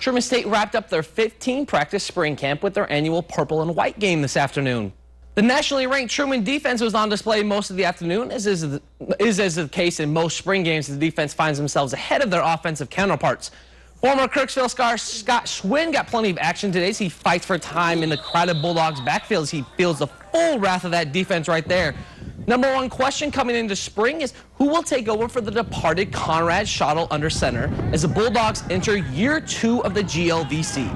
Truman State wrapped up their 15-practice spring camp with their annual purple and white game this afternoon. The nationally ranked Truman defense was on display most of the afternoon, as is the case in most spring games. The defense finds themselves ahead of their offensive counterparts. Former Kirksville star Scott Schwinn got plenty of action today as he fights for time in the crowded Bulldogs backfield. He feels the full wrath of that defense right there. Number one question coming into spring is who will take over for the departed Conrad Schottel under center as the Bulldogs enter year 2 of the GLVC.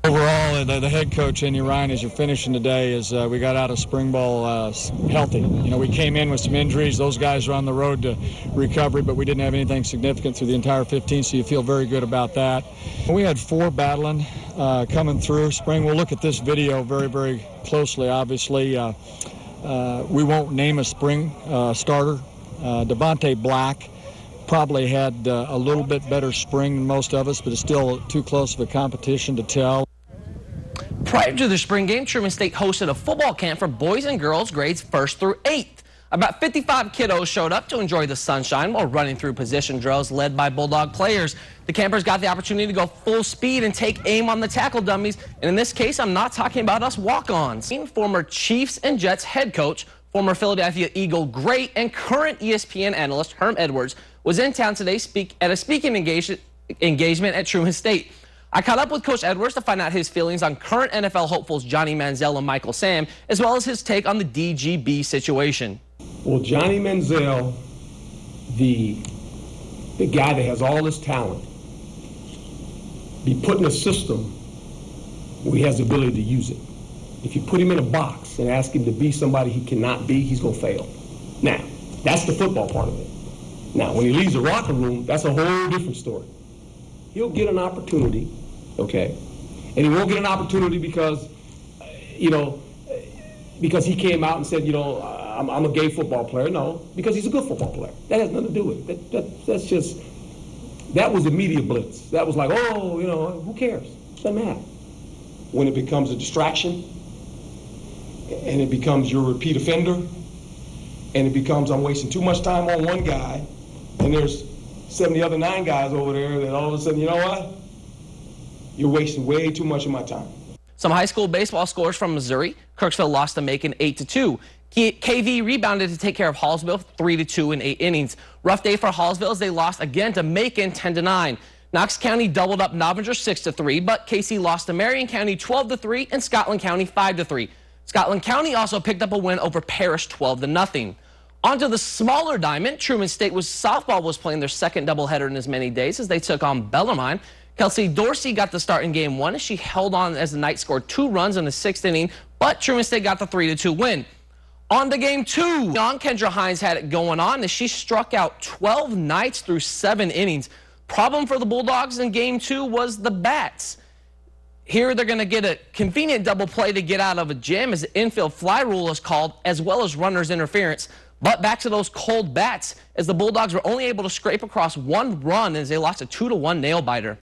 Overall, the head coach, Andy Ryan, as you're finishing today, is we got out of spring ball healthy. We came in with some injuries. Those guys are on the road to recovery, but we didn't have anything significant through the entire 15, so you feel very good about that. We had 4 battling coming through spring. We'll look at this video very, very closely, obviously. We won't name a spring starter. Devontae Black probably had a little bit better spring than most of us, but it's still too close of a competition to tell. Prior to the spring game, Truman State hosted a football camp for boys and girls grades 1st through 8th. About 55 kiddos showed up to enjoy the sunshine while running through position drills led by Bulldog players. The campers got the opportunity to go full speed and take aim on the tackle dummies. And in this case, I'm not talking about us walk-ons. Former Chiefs and Jets head coach, former Philadelphia Eagle great, and current ESPN analyst Herm Edwards was in town today at a speaking engagement at Truman State. I caught up with Coach Edwards to find out his feelings on current NFL hopefuls Johnny Manziel and Michael Sam, as well as his take on the DGB situation. Well, Johnny Manziel, the guy that has all this talent, be put in a system where he has the ability to use it. If you put him in a box and ask him to be somebody he cannot be, he's going to fail. Now, that's the football part of it. Now, when he leaves the locker room, that's a whole different story. He'll get an opportunity, okay? And he won't get an opportunity because, because he came out and said, I'm a gay football player. No, because he's a good football player. That has nothing to do with it. That's just, that was a media blitz. That was like, who cares? Doesn't matter. When it becomes a distraction, and it becomes your repeat offender, and it becomes I'm wasting too much time on one guy, and there's 70 other 9 guys over there that all of a sudden, you know what? You're wasting way too much of my time. Some high school baseball scores from Missouri. Kirksville lost to Macon 8-2. KV rebounded to take care of Hallsville 3-2 in 8 innings. Rough day for Hallsville as they lost again to Macon 10-9. Knox County doubled up Novinger 6-3, but KC lost to Marion County 12-3 and Scotland County 5-3. Scotland County also picked up a win over Parrish 12-0. On to the smaller diamond. Truman State softball was playing their second doubleheader in as many days as they took on Bellarmine. Kelsey Dorsey got the start in game 1 as she held on as the Knights scored 2 runs in the 6th inning, but Truman State got the 3-2 win. On to game 2. Kendra Hines had it going on as she struck out 12 Knights through 7 innings. Problem for the Bulldogs in game 2 was the bats. Here they're going to get a convenient double play to get out of a jam as the infield fly rule is called, as well as runner's interference. But back to those cold bats as the Bulldogs were only able to scrape across 1 run as they lost a 2-1 nail biter.